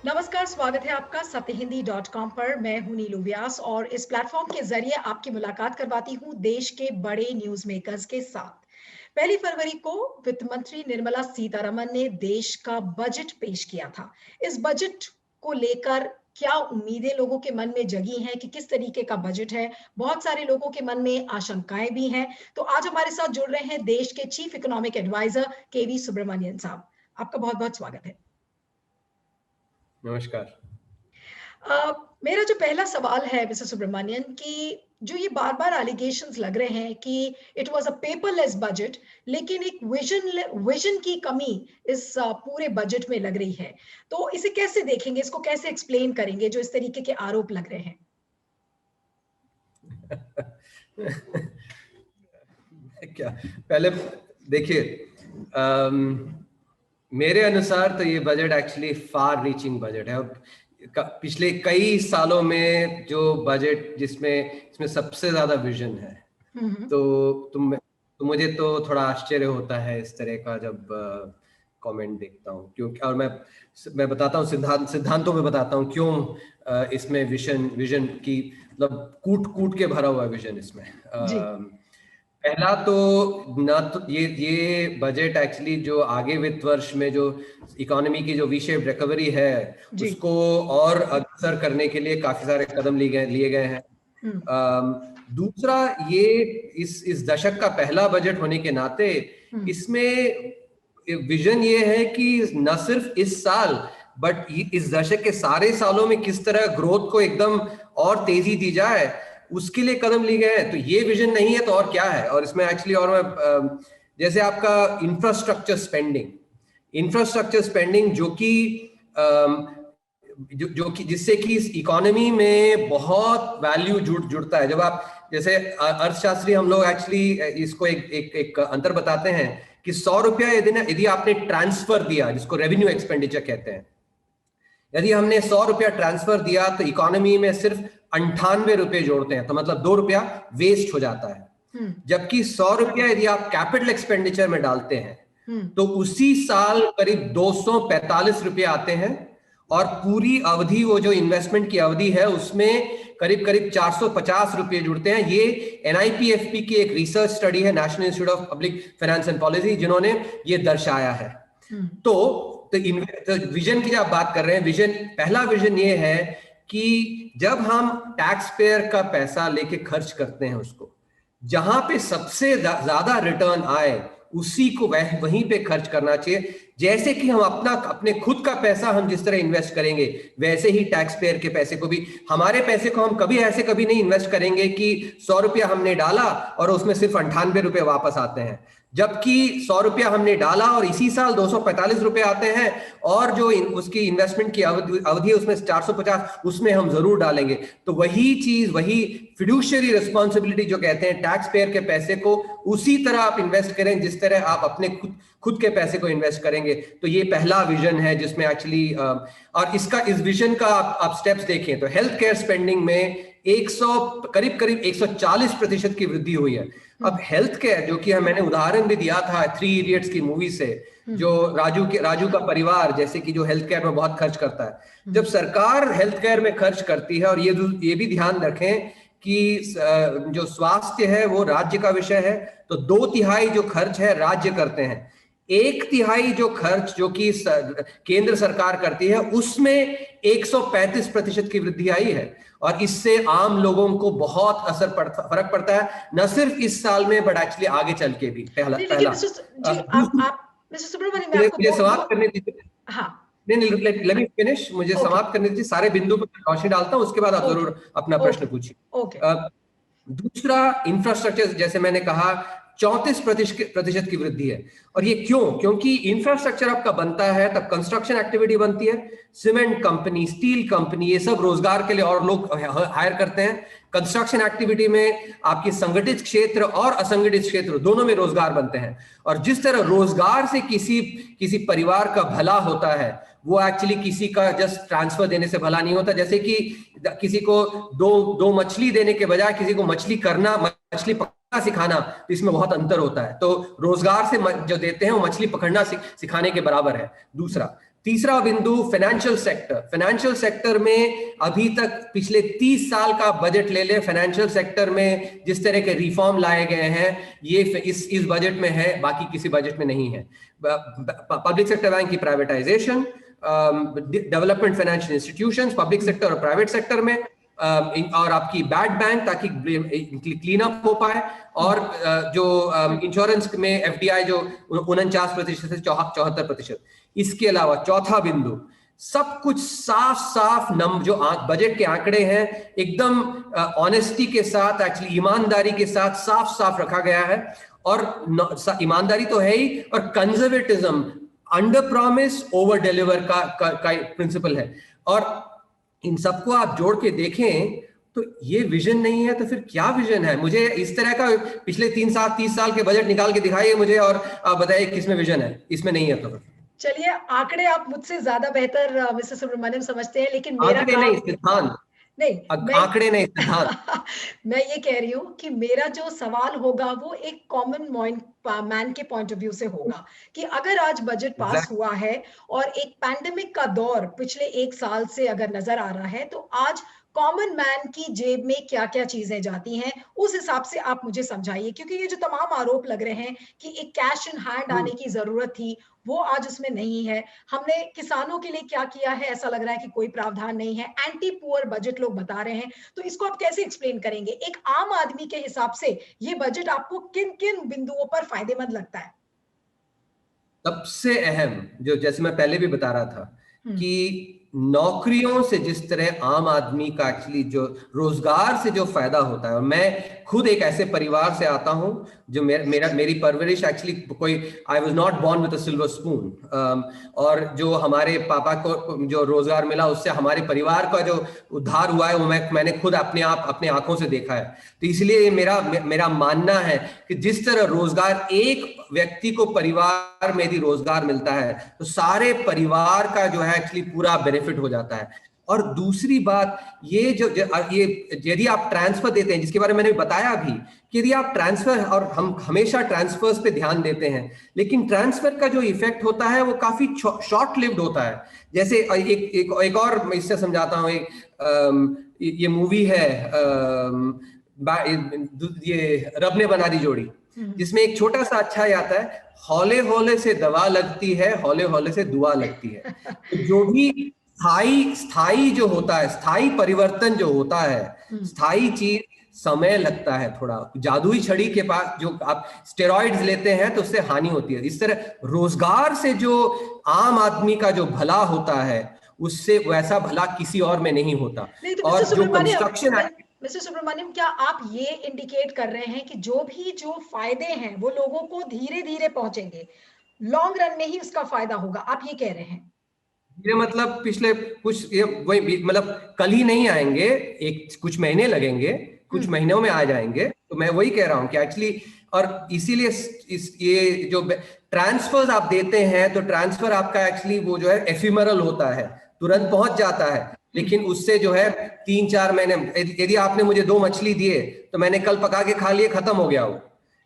नमस्कार, स्वागत है आपका सत्यहिंदी.com पर। मैं हूं नीलू व्यास और इस प्लेटफॉर्म के जरिए आपकी मुलाकात करवाती हूं देश के बड़े न्यूज मेकर्स के साथ। 1 फरवरी को वित्त मंत्री निर्मला सीतारमण ने देश का बजट पेश किया था। इस बजट को लेकर क्या उम्मीदें लोगों के मन में जगी हैं कि किस तरीके का बजट है। बहुत सारे लोगों के मन में आशंकाएं भी हैं। तो आज हमारे साथ जुड़ रहे हैं देश के चीफ इकोनॉमिक एडवाइजर केवी सुब्रमण्यन साहब। आपका बहुत बहुत स्वागत है। नमस्कार। मेरा जो पहला सवाल है मिस्टर सुब्रमण्यन कि जो ये बार-बार एलिगेशंस लग रहे हैं कि it was a paperless budget, लेकिन एक विजन की कमी इस पूरे बजट में लग रही है। तो इसे कैसे देखेंगे, इसको कैसे एक्सप्लेन करेंगे जो इस तरीके के आरोप लग रहे हैं? क्या पहले देखिए, मेरे अनुसार तो ये budget actually far reaching budget है। पिछले कई सालों में जो बजट इसमें सबसे ज्यादा विजन है, तो मुझे तो थोड़ा आश्चर्य होता है इस तरह का जब कमेंट देखता हूँ, क्योंकि और मैं बताता हूँ सिद्धांतों में बताता हूँ क्यों इसमें विजन की मतलब कूट के भरा हुआ विजन इसमें। पहला तो ना तो ये बजट एक्चुअली जो आगे वित्त वर्ष में जो इकोनॉमी की जो वी शेप रिकवरी है उसको और अग्रसर करने के लिए काफी सारे कदम लिए गए हैं। दूसरा, ये इस दशक का पहला बजट होने के नाते इसमें विजन ये है कि न सिर्फ इस साल बट इस दशक के सारे सालों में किस तरह ग्रोथ को एकदम और तेजी दी जाए, उसके लिए कदम लिए गए हैं। तो ये विजन नहीं है तो और क्या है। और इसमें एक्चुअली और मैं जैसे आपका इंफ्रास्ट्रक्चर स्पेंडिंग जो कि जिससे कि इस इकोनॉमी में बहुत वैल्यू जुड़ता है। जब आप जैसे अर्थशास्त्री हम लोग एक्चुअली इसको एक अंतर बताते हैं कि 100 रुपया यदि आपने ट्रांसफर दिया, जिसको रेवेन्यू एक्सपेंडिचर कहते हैं, यदि हमने 100 रुपया ट्रांसफर दिया तो इकोनॉमी में सिर्फ 98 रुपए जोड़ते हैं, तो मतलब 2 रुपया वेस्ट हो जाता है। जबकि 100 रुपया यदि आप कैपिटल एक्सपेंडिचर में डालते हैं तो उसी साल करीब 245 रुपए आते हैं, और पूरी अवधि, वो जो इन्वेस्टमेंट की अवधि है, उसमें करीब 450 रुपए जुड़ते हैं। ये NIPFP की एक रिसर्च स्टडी है, national institute of public finance and policy, जिन्होंने ये दर्शाया है। तो विजन की जब बात कर रहे हैं, पहला विजन ये है कि जब हम टैक्स पेयर का पैसा लेके खर्च करते हैं, उसको जहां पे सबसे ज्यादा रिटर्न आए उसी को वहीं पे खर्च करना चाहिए। जैसे कि हम अपने खुद का पैसा हम जिस तरह इन्वेस्ट करेंगे, वैसे ही टैक्स पेयर के पैसे को भी, हमारे पैसे को हम कभी नहीं इन्वेस्ट करेंगे कि 100 रुपया हमने डाला और उसमें सिर्फ 98 रुपए वापस आते हैं, जबकि 100 रुपया हमने डाला और इसी साल 245 रुपए आते हैं, और जो उसकी इन्वेस्टमेंट की अवधि है उसमें 450, उसमें हम जरूर डालेंगे। तो वही चीज, वही फिड्यूशियरी रिस्पॉन्सिबिलिटी जो कहते हैं, टैक्स पेयर के पैसे को उसी तरह आप इन्वेस्ट करें जिस तरह आप अपने खुद के पैसे को इन्वेस्ट करेंगे। तो ये पहला विजन है जिसमें एक्चुअली, और इस विजन का आप स्टेप्स देखें तो हेल्थ केयर स्पेंडिंग में करीब 140% की वृद्धि हुई है। अब हेल्थ केयर, जो कि मैंने उदाहरण भी दिया था 3 इडियट्स की मूवी से, जो राजू का परिवार जैसे कि जो हेल्थ केयर में बहुत खर्च करता है, जब सरकार हेल्थ केयर में खर्च करती है, और ये भी ध्यान रखें कि जो स्वास्थ्य है वो राज्य का विषय है, तो 2/3 जो खर्च है राज्य करते हैं, 1/3 जो खर्च जो कि केंद्र सरकार करती है, उसमें 135% की वृद्धि आई है। और इससे आम लोगों को बहुत फर्क पड़ता है, न सिर्फ इस साल में बट एक्चुअली आगे चल के भी। मुझे समाप्त करने दीजिए। नहीं, लेट मी फिनिश। मुझे समाप्त करने दीजिए, सारे बिंदु पर रोशनी डालता हूं, उसके बाद आप जरूर अपना प्रश्न पूछिए। दूसरा, इंफ्रास्ट्रक्चर, जैसे मैंने कहा 34% की वृद्धि है। और ये क्योंकि इंफ्रास्ट्रक्चर आपका बनता है तब कंस्ट्रक्शन एक्टिविटी बनती है, सीमेंट कंपनी, स्टील कंपनी, ये सब रोजगार के लिए और लोग हायर करते हैं। कंस्ट्रक्शन एक्टिविटी में आपकी संगठित क्षेत्र और असंगठित क्षेत्र दोनों में रोजगार बनते हैं। और जिस तरह रोजगार से किसी परिवार का भला होता है, वो एक्चुअली किसी का जस्ट ट्रांसफर देने से भला नहीं होता। जैसे कि किसी को दो मछली देने के बजाय किसी को मछली पकड़ना सिखाना, तो इसमें बहुत अंतर होता है। तो रोजगार से जो देते हैं वो मछली पकड़ना सिखाने के बराबर है। दूसरा, तीसरा बिंदु फाइनेंशियल सेक्टर। फाइनेंशियल सेक्टर में अभी तक पिछले 30 साल का बजट ले ले, फाइनेंशियल सेक्टर में जिस तरह के रिफॉर्म लाए गए हैं ये इस बजट में है, बाकी किसी बजट में नहीं है। पब्लिक सेक्टर बैंक की privatisation, development financial institutions public sector और प्राइवेट सेक्टर में, और आपकी बैड बैंक ताकि क्लीन अप हो पाए, और जो इंश्योरेंस में एफडीआई जो 49% से 74%। इसके अलावा चौथा बिंदु, सब कुछ साफ साफ जो बजट के आंकड़े हैं एकदम ऑनेस्टी के साथ, एक्चुअली ईमानदारी के साथ साफ साफ रखा गया है। और ईमानदारी तो है ही, और conservatism, under promise over deliver का प्रिंसिपल है। और इन सबको आप जोड़ के देखें तो ये विजन नहीं है तो फिर क्या विजन है? मुझे इस तरह का पिछले 30 साल के बजट निकाल के दिखाइए मुझे, और आप बताइए किसमें विजन है, इसमें नहीं है। तो चलिए, आंकड़े आप मुझसे ज्यादा बेहतर मिस्टर सुब्रमण्यम समझते हैं, लेकिन मेरा आंकड़े नहीं सिद्धांत, नहीं, आंकड़े नहीं सिद्धांत। मैं ये कह रही हूँ कि मेरा जो सवाल होगा वो एक कॉमन मैन के पॉइंट ऑफ व्यू से होगा कि अगर आज बजट पास हुआ है और एक पैंडेमिक का दौर पिछले 1 साल से अगर नजर आ रहा है, तो आज कॉमन मैन की जेब में क्या क्या चीजें जाती हैं, उस हिसाब से आप मुझे समझाइए। क्योंकि ये जो तमाम आरोप लग रहे हैं कि एक कैश इन हैंड आने की जरूरत थी, वो आज उसमें नहीं है। हमने किसानों के लिए क्या किया है, ऐसा लग रहा है कि कोई प्रावधान नहीं है। एंटी पुअर बजट लोग बता रहे हैं, तो इसको आप कैसे एक्सप्लेन करेंगे? एक आम आदमी के हिसाब से ये बजट आपको किन किन बिंदुओं पर फायदेमंद लगता है? सबसे अहम, जो जैसे मैं पहले भी बता रहा था कि नौकरियों से जिस तरह आम आदमी का एक्चुअली जो रोजगार से जो फायदा होता है, और मैं खुद एक ऐसे परिवार से आता हूं जो मेरी परवरिश एक्चुअली कोई, I was not born with a silver spoon, और जो हमारे पापा को जो रोजगार मिला उससे हमारे परिवार का जो उद्धार हुआ है वो मैंने खुद अपने आंखों से देखा है। तो इसलिए मेरा मानना है कि जिस तरह रोजगार, एक व्यक्ति को परिवार में यदि रोजगार मिलता है तो सारे परिवार का जो है एक्चुअली पूरा बेनिफिट हो जाता है। और दूसरी बात ये यदि आप ट्रांसफर देते हैं, जिसके बारे में मैंने बताया अभी कि यदि आप ट्रांसफर, और हम हमेशा ट्रांसफर्स पे ध्यान देते हैं, लेकिन ट्रांसफर का जो इफेक्ट होता है वो काफी शॉर्ट लिव्ड होता है। जैसे एक और मैं इससे समझाता हूँ। ये मूवी है, ये रब ने बना दी जोड़ी, जिसमें एक छोटा सा अच्छा आता है, हौले हौले से दवा लगती है, हौले हौले से दुआ लगती है। तो जो भी स्थाई जो होता है, स्थाई परिवर्तन जो होता है, स्थाई चीज समय लगता है थोड़ा। जादुई छड़ी के पास जो आप स्टेरॉइड्स लेते हैं तो उससे हानि होती है। इस तरह रोजगार से जो आम आदमी का जो भला होता है उससे वैसा भला किसी और में नहीं होता। तो और जो कंस्ट्रक्शन, मिस्टर सुब्रमण्यम, क्या आप ये इंडिकेट कर रहे हैं कि जो फायदे हैं वो लोगों को धीरे धीरे पहुंचेंगे, लॉन्ग रन में ही उसका फायदा होगा, आप ये कह रहे हैं? ये मतलब पिछले कुछ वही मतलब कल ही नहीं आएंगे, कुछ महीने लगेंगे, कुछ महीनों में आ जाएंगे। तो मैं वही कह रहा हूँ कि एक्चुअली, और इसीलिए ये जो ट्रांसफर्स आप देते हैं तो ट्रांसफर आपका एक्चुअली वो जो है एफिमरल होता है, तुरंत पहुंच जाता है, लेकिन उससे जो है 3-4 महीने, यदि आपने मुझे 2 मछली दिए तो मैंने कल पका के खा लिए, खत्म हो गया वो।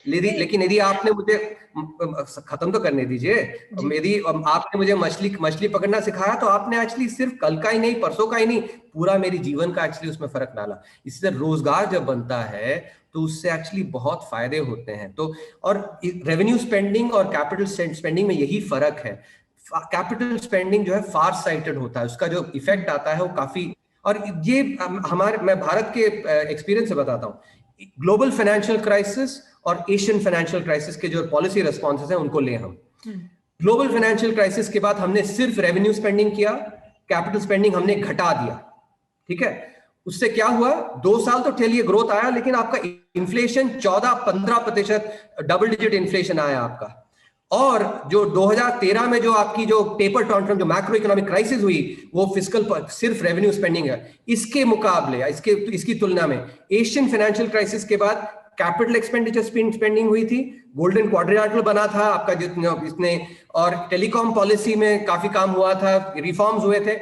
लेकिन यदि आपने मुझे, खत्म तो करने दीजिए, यदि आपने मुझे मछली पकड़ना सिखाया तो आपने एक्चुअली सिर्फ कल का ही नहीं, परसों का ही नहीं, पूरा मेरी जीवन का एक्चुअली उसमें फर्क डाला। इससे रोजगार जब बनता है तो उससे एक्चुअली बहुत फायदे होते हैं। तो और रेवेन्यू स्पेंडिंग और कैपिटल स्पेंडिंग में यही फर्क है। कैपिटल स्पेंडिंग जो है फार साइटेड होता है, उसका जो इफेक्ट आता है वो काफी, और ये मैं भारत के एक्सपीरियंस से बताता हूँ। ग्लोबल फाइनेंशियल क्राइसिस और एशियन फाइनेंशियल क्राइसिस के जो पॉलिसी रिस्पॉन्सेस हैं उनको ले हम। ग्लोबल फाइनेंशियल क्राइसिस के बाद हमने सिर्फ रेवेन्यू स्पेंडिंग किया, कैपिटल स्पेंडिंग हमने घटा दिया, ठीक है। उससे क्या हुआ, 2 साल तो ठेलिए ग्रोथ आया, लेकिन आपका इन्फ्लेशन 14-15% डबल डिजिट इन्फ्लेशन आया आपका। और जो 2013 में जो आपकी जो टेपर टॉन्ट्रम, जो मैक्रो इकोनॉमिक क्राइसिस हुई, वो फिस्कल सिर्फ रेवेन्यू स्पेंडिंग है। इसके मुकाबले, इसकी तुलना में एशियन फाइनेंशियल क्राइसिस के बाद कैपिटल एक्सपेंडिचर स्पेंडिंग हुई थी, गोल्डन क्वाड्रिलेटरल बना था आपका इसने, और टेलीकॉम पॉलिसी में काफी काम हुआ था, रिफॉर्म्स हुए थे।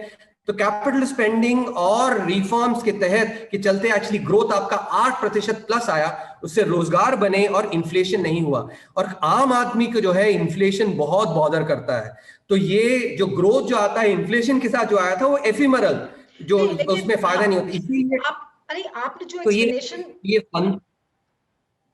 तो कैपिटल स्पेंडिंग और रिफॉर्म्स के तहत के चलते एक्चुअली ग्रोथ आपका 8% प्लस आया, उससे रोजगार बने और इन्फ्लेशन नहीं हुआ। और आम आदमी को जो है इन्फ्लेशन बहुत बॉदर करता है, तो ये जो ग्रोथ जो आता है इन्फ्लेशन के साथ जो आया था वो एफिमरल, जो उसमें फायदा नहीं होता, इसीलिए अरे आपने जो तो एक्सप्लेनेशन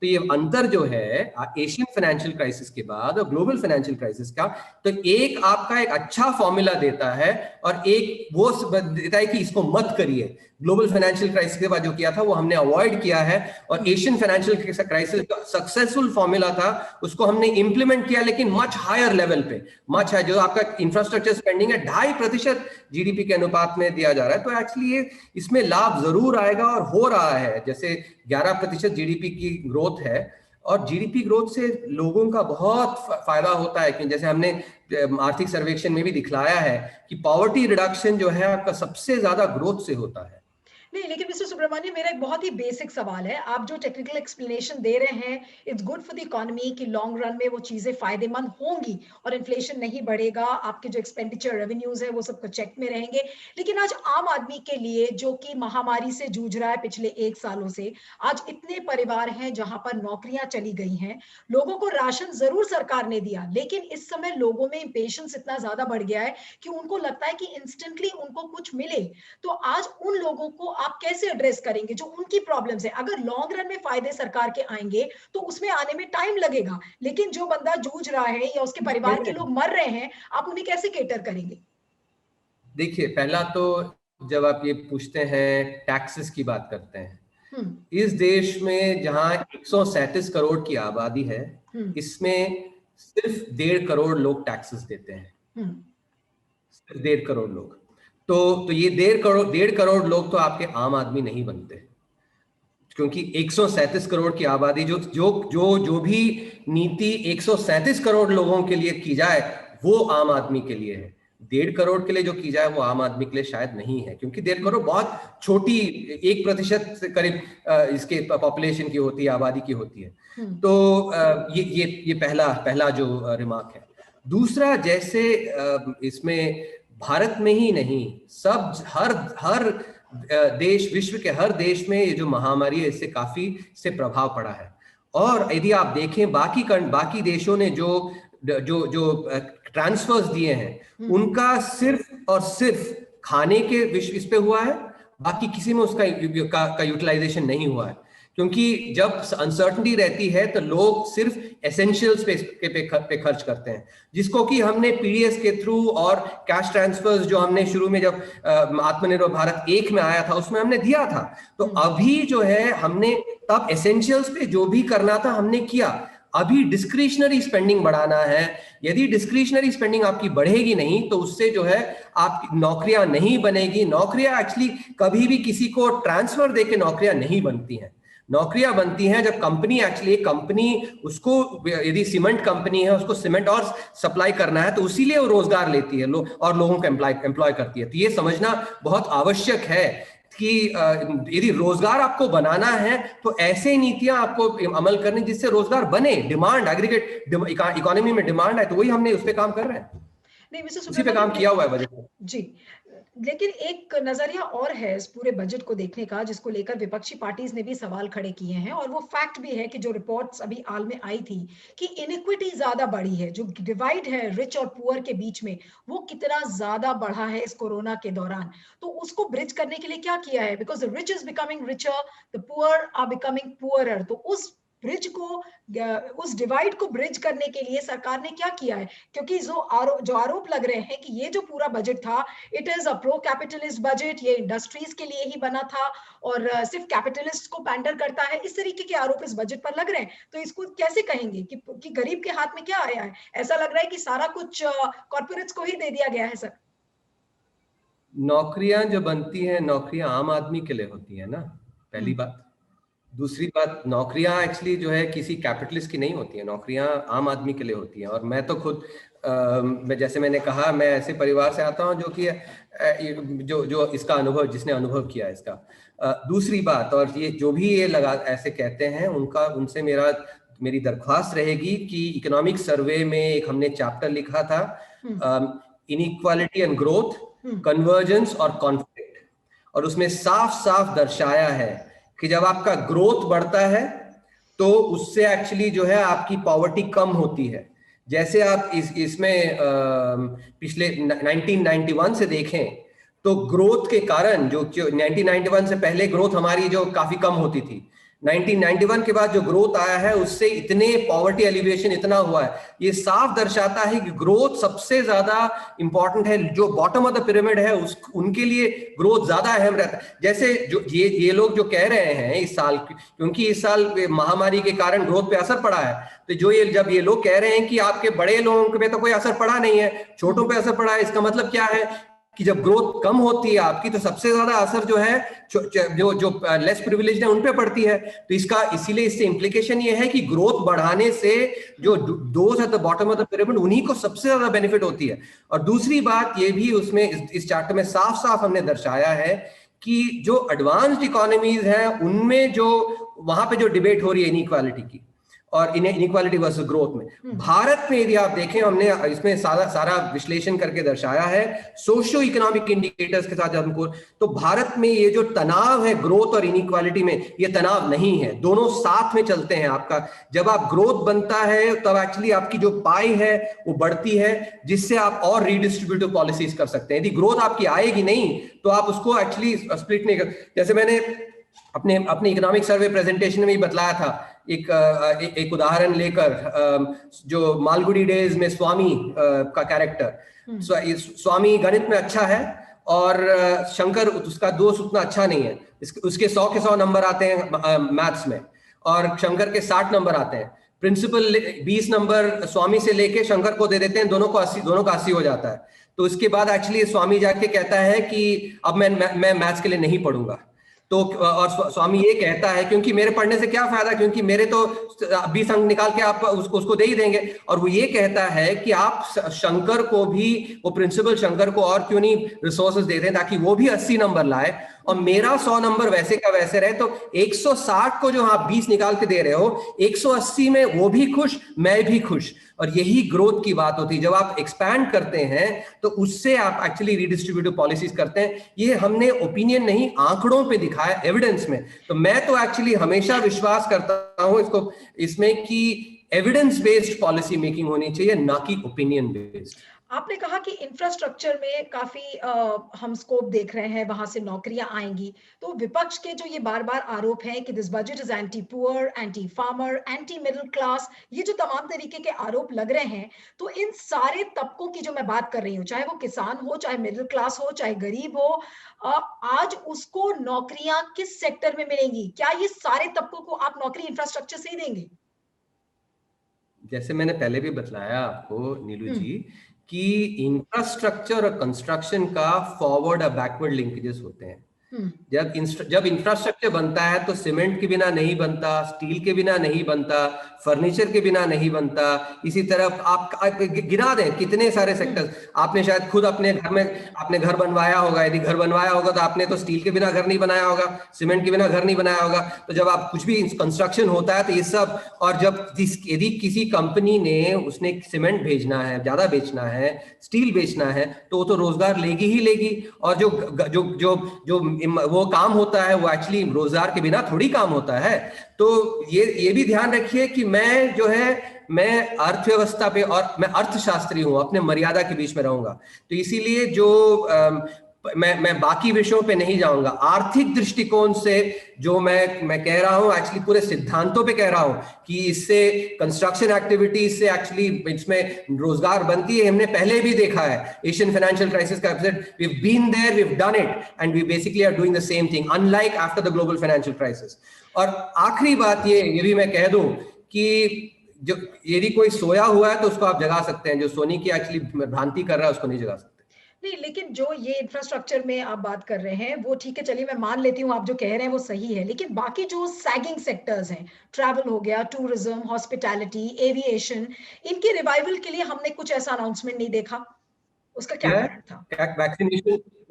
ये अंतर जो है एशियन फाइनेंशियल क्राइसिस के बाद और ग्लोबल फाइनेंशियल क्राइसिस का, तो एक आपका एक अच्छा फॉर्मूला देता है और एक वो देता है कि इसको मत करिए। ग्लोबल फाइनेंशियल क्राइसिस के बाद जो किया था वो हमने अवॉइड किया है, और एशियन फाइनेंशियल क्राइसिस जो सक्सेसफुल फॉर्मूला था उसको हमने इंप्लीमेंट किया, लेकिन मच हायर लेवल पे, मच है जो आपका इंफ्रास्ट्रक्चर स्पेंडिंग है 2.5% जीडीपी के अनुपात में दिया जा रहा है। तो एक्चुअली ये इसमें लाभ जरूर आएगा और हो रहा है। जैसे 11% जीडीपी की ग्रोथ है, और जीडीपी ग्रोथ से लोगों का बहुत फायदा होता है, कि जैसे हमने आर्थिक सर्वेक्षण में भी दिखलाया है कि पॉवर्टी रिडक्शन जो है आपका सबसे ज्यादा ग्रोथ से होता है। नहीं, लेकिन मिस्टर सुब्रमण्यम, मेरा एक बहुत ही बेसिक सवाल है। आप जो टेक्निकल एक्सप्लेनेशन दे रहे हैं, it's good for the economy कि लॉन्ग रन में वो चीजें फायदेमंद होंगी और इन्फ्लेशन नहीं बढ़ेगा, आपके जो एक्सपेंडिचर रेवेन्यूज है वो सबको चेक में रहेंगे। लेकिन आज आम आदमी के लिए, जो कि महामारी से जूझ रहा है पिछले 1 सालों से, आज इतने परिवार हैं जहां पर नौकरियां चली गई हैं, लोगों को राशन जरूर सरकार ने दिया, लेकिन इस समय लोगों में इम्पेशंस इतना ज्यादा बढ़ गया है कि उनको लगता है कि इंस्टेंटली उनको कुछ मिले। तो आज उन लोगों को आप कैसे एड्रेस करेंगे जो उनकी प्रॉब्लम्स है? अगर लॉन्ग रन में फायदे सरकार के आएंगे तो उसमें आने में टाइम लगेगा, लेकिन जो बंदा जूझ रहा है या उसके परिवार के लोग मर रहे हैं, आप उन्हें कैसे केटर करेंगे? देखिए, पहला तो जब आप ये पूछते हैं टैक्सेस की बात करते हैं, इस देश में जहां 137 करोड़ की आबादी है, इसमें सिर्फ 1.5 करोड़ लोग टैक्सेस देते हैं। सिर्फ 1.5 करोड़ लोग। तो ये 1.5 करोड़ लोग तो आपके आम आदमी नहीं बनते, क्योंकि 137 करोड़ की आबादी, जो जो जो जो भी नीति 137 करोड़ लोगों के लिए की जाए वो आम आदमी के लिए है। 1.5 करोड़ के लिए जो की जाए वो आम आदमी के लिए शायद नहीं है, क्योंकि 1.5 करोड़ बहुत छोटी 1% से करीब इसके पॉपुलेशन की होती है, आबादी की होती है। तो ये पहला जो रिमार्क है। दूसरा, जैसे इसमें भारत में ही नहीं, सब हर देश, विश्व के हर देश में ये जो महामारी है इससे काफी से प्रभाव पड़ा है। और यदि आप देखें बाकी देशों ने जो जो जो ट्रांसफर्स दिए हैं, उनका सिर्फ और सिर्फ खाने के इस पे हुआ है, बाकी किसी में उसका यूटिलाइजेशन नहीं हुआ है। क्योंकि जब अनसर्टनिटी रहती है तो लोग सिर्फ एसेंशियल्स पे खर्च करते हैं, जिसको कि हमने पीडीएस के थ्रू और कैश ट्रांसफर्स जो हमने शुरू में जब आत्मनिर्भर भारत 1 में आया था उसमें हमने दिया था। तो अभी जो है हमने तब एसेंशियल्स पे जो भी करना था हमने किया। अभी डिस्क्रिशनरी स्पेंडिंग बढ़ाना है। यदि डिस्क्रिशनरी स्पेंडिंग आपकी बढ़ेगी नहीं तो उससे जो है आपकी नौकरियां नहीं बनेगी। नौकरियां एक्चुअली कभी भी किसी को ट्रांसफर देके नौकरियां नहीं बनती हैं। नौकरियां बनती हैं जब कंपनी, एक्चुअली कंपनी उसको, यदि सीमेंट कंपनी है उसको सीमेंट और सप्लाई करना है तो उसीलिए वो रोजगार लेती है और लोगों को एम्प्लॉय करती है। तो ये समझना बहुत आवश्यक है कि यदि रोजगार आपको बनाना है तो ऐसे नीतियां आपको अमल करनी जिससे रोजगार बने। डिमांड, एग्रीगेट इकोनॉमी में डिमांड है, तो वही हमने उस पर काम कर रहे हैं। नहीं मिस्टर उसी पे काम किया हुआ है बजट में जी। लेकिन एक नजरिया और है इस पूरे बजट को देखने का, जिसको लेकर विपक्षी पार्टीज ने भी सवाल खड़े किए हैं, और वो फैक्ट भी है कि जो रिपोर्ट्स अभी हाल में आई थी कि इनइक्विटी ज्यादा बढ़ी है, जो डिवाइड है रिच और पुअर के बीच में, वो कितना ज्यादा बढ़ा है इस कोरोना के दौरान। तो उसको ब्रिज करने के लिए क्या किया है? Because the rich is becoming richer, the poor are becoming poorer. तो उस ब्रिज को, उस डिवाइड को ब्रिज करने के लिए सरकार ने क्या किया है? क्योंकि जो आरोप लग रहे हैं कि ये जो पूरा बजट था, it is a pro capitalist budget, ये इंडस्ट्रीज के लिए ही बना था और सिर्फ कैपिटलिस्ट को पैंडर करता है, इस तरीके के आरोप इस बजट पर लग रहे हैं। तो इसको कैसे कहेंगे कि गरीब के हाथ में क्या आया है? ऐसा लग रहा है कि सारा कुछ कॉर्पोरेट्स को ही दे दिया गया है सर। नौकरियां जो बनती हैं, नौकरियां आम आदमी के लिए होती है ना, पहली बात। दूसरी बात, नौकरियां एक्चुअली जो है किसी कैपिटलिस्ट की नहीं होती है, नौकरियां आम आदमी के लिए होती हैं। और मैं तो खुद जैसे मैंने कहा, मैं ऐसे परिवार से आता हूं जो कि जो इसका अनुभव, जिसने अनुभव किया है इसका। दूसरी बात, और ये जो भी ये ऐसे कहते हैं उनसे मेरी दरख्वास्त रहेगी कि इकोनॉमिक सर्वे में एक हमने चैप्टर लिखा था इनइक्वालिटी एंड ग्रोथ, कन्वर्जेंस और कॉन्फ्लिक्ट। और उसमें साफ साफ दर्शाया है कि जब आपका ग्रोथ बढ़ता है तो उससे एक्चुअली जो है आपकी पॉवर्टी कम होती है। जैसे आप इसमें पिछले 1991 से देखें तो ग्रोथ के कारण जो 1991 से पहले ग्रोथ हमारी जो काफी कम होती थी, 1991 के बाद जो ग्रोथ आया है उससे इतने पॉवर्टी एलिवेशन इतना हुआ है। ये साफ दर्शाता है कि ग्रोथ सबसे ज्यादा इंपॉर्टेंट है। जो बॉटम ऑफ द पिरामिड है उनके लिए ग्रोथ ज्यादा अहम रहता है। जैसे जो ये लोग जो कह रहे हैं इस साल, क्योंकि इस साल महामारी के कारण ग्रोथ पे असर पड़ा है, तो जब ये लोग कह रहे हैं कि आपके बड़े लोगों पे तो कोई असर पड़ा नहीं है, छोटों पे असर पड़ा है, इसका मतलब क्या है कि जब ग्रोथ कम होती है आपकी तो सबसे ज्यादा असर जो है जो लेस प्रिविलेज्ड है उन पे पड़ती है। तो इसीलिए इससे इंप्लीकेशन ये है कि ग्रोथ बढ़ाने से जो those at the bottom of the pyramid उन्हीं को सबसे ज्यादा बेनिफिट होती है। और दूसरी बात ये भी उसमें इस चार्ट में साफ साफ हमने दर्शाया है कि जो एडवांस्ड इकोनॉमीज हैं उनमें जो वहां पे जो डिबेट हो रही है इनइक्वालिटी की और इनइक्वालिटी वर्सेस ग्रोथ में, भारत में यदि आप देखें हमने इसमें सारा विश्लेषण करके दर्शाया है सोशियो इकोनॉमिक इंडिकेटर्स के साथ हमको, तो भारत में ये जो तनाव है ग्रोथ और इनइक्वालिटी में, ये तनाव नहीं है, दोनों साथ में चलते हैं। आपका जब आप ग्रोथ बनता है तब एक्चुअली आपकी जो पाई है वो बढ़ती है, जिससे आप और रीडिस्ट्रीब्यूटिव पॉलिसीज कर सकते हैं। यदि ग्रोथ आपकी आएगी नहीं तो आप उसको एक्चुअली स्प्लिट नहीं कर, जैसे मैंने अपने इकोनॉमिक सर्वे प्रेजेंटेशन में भी बतलाया था, एक उदाहरण लेकर, जो मालगुडी डेज में स्वामी का कैरेक्टर, स्वामी गणित में अच्छा है और शंकर उसका दोस्त उतना अच्छा नहीं है, उसके 100 के 100 नंबर आते हैं मैथ्स में और शंकर के 60 नंबर आते हैं। प्रिंसिपल 20 नंबर स्वामी से लेके शंकर को दे देते हैं, दोनों का 80 हो जाता है। तो उसके बाद एक्चुअली स्वामी जाके कहता है कि अब मैं मैथ्स के लिए नहीं पढ़ूंगा। तो और स्वामी ये कहता है क्योंकि मेरे पढ़ने से क्या फायदा, क्योंकि मेरे तो 20 अंक निकाल के आप उसको दे ही देंगे। और वो ये कहता है कि आप शंकर को भी, वो प्रिंसिपल शंकर को और क्यों नहीं रिसोर्सेज दे दें ताकि वो भी 80 नंबर लाए और मेरा 100 नंबर वैसे का वैसे रहे। तो 160 को जो आप 20 निकाल के दे रहे हो, 180 में वो भी खुश, मैं भी खुश। और यही ग्रोथ की बात होती है। जब आप एक्सपैंड करते हैं तो उससे आप एक्चुअली रीडिस्ट्रीब्यूटिव पॉलिसीज करते हैं। ये हमने ओपिनियन नहीं, आंकड़ों पे दिखाया, एविडेंस में। तो मैं तो एक्चुअली हमेशा विश्वास करता हूं इसमें कि एविडेंस बेस्ड पॉलिसी मेकिंग होनी चाहिए, ना कि ओपिनियन बेस्ड। आपने कहा कि इंफ्रास्ट्रक्चर में काफी हम स्कोप देख रहे हैं, वहां से नौकरियां आएंगी। तो विपक्ष के जो ये बार बार आरोप हैं कि this budget is anti poor, anti farmer, anti middle class, ये जो तमाम तरीके के आरोप लग रहे हैं, तो इन सारे तबकों की जो मैं बात कर रही हूँ, चाहे वो किसान हो, चाहे मिडिल क्लास हो, चाहे गरीब हो, आज उसको नौकरियां किस सेक्टर में मिलेंगी? क्या ये सारे तबकों को आप नौकरी इंफ्रास्ट्रक्चर से ही देंगे? जैसे मैंने पहले भी बतलाया आपको नीलू जी कि इंफ्रास्ट्रक्चर और कंस्ट्रक्शन का फॉरवर्ड और बैकवर्ड लिंकेजेस होते हैं। जब इंफ्रास्ट्रक्चर बनता है तो सीमेंट के बिना नहीं बनता, स्टील के बिना नहीं बनता, फर्नीचर के बिना नहीं बनता। इसी तरह आप गिना दें कितने सारे सेक्टर्स। आपने शायद खुद अपने घर में आपने घर बनवाया होगा, यदि घर बनवाया होगा तो आपने तो स्टील के बिना घर नहीं बनाया होगा, सीमेंट के बिना घर नहीं बनाया होगा। तो जब आप कुछ भी कंस्ट्रक्शन होता है तो ये सब, और जब यदि किसी कंपनी ने उसने सीमेंट भेजना है, ज्यादा बेचना है, स्टील बेचना है, तो वो तो रोजगार लेगी ही लेगी। और जो वो काम होता है वो एक्चुअली रोजगार के बिना थोड़ी काम होता है। तो ये भी ध्यान रखिए कि मैं अर्थव्यवस्था पे, और मैं अर्थशास्त्री हूं, अपने मर्यादा के बीच में रहूंगा। तो इसीलिए मैं बाकी विषयों पे नहीं जाऊंगा। आर्थिक दृष्टिकोण से जो मैं कह रहा हूं, एक्चुअली पूरे सिद्धांतों पे कह रहा हूं कि इससे कंस्ट्रक्शन एक्टिविटीज से एक्चुअली इसमें रोजगार बनती है। हमने पहले भी देखा है एशियन फाइनेंशियल क्राइसिस का episode, we have been there, we have done it and we basically are doing the same thing unlike after the global financial crisis. और आखिरी बात ये भी मैं कह दूं कि जो यदि कोई सोया हुआ है तो उसको आप जगा सकते हैं, जो सोने की एक्चुअली भ्रांति कर रहा है उसको नहीं जगा सकते। नहीं, लेकिन जो ये इंफ्रास्ट्रक्चर में आप बात कर रहे हैं वो ठीक है, चलिए मैं मान लेती हूँ आप जो कह रहे हैं वो सही है। लेकिन बाकी जो सैगिंग सेक्टर्स हैं, ट्रैवल हो गया, टूरिज्म, हॉस्पिटैलिटी, एविएशन, इनके रिवाइवल के लिए हमने कुछ ऐसा अनाउंसमेंट नहीं देखा। उसका क्या कारण था?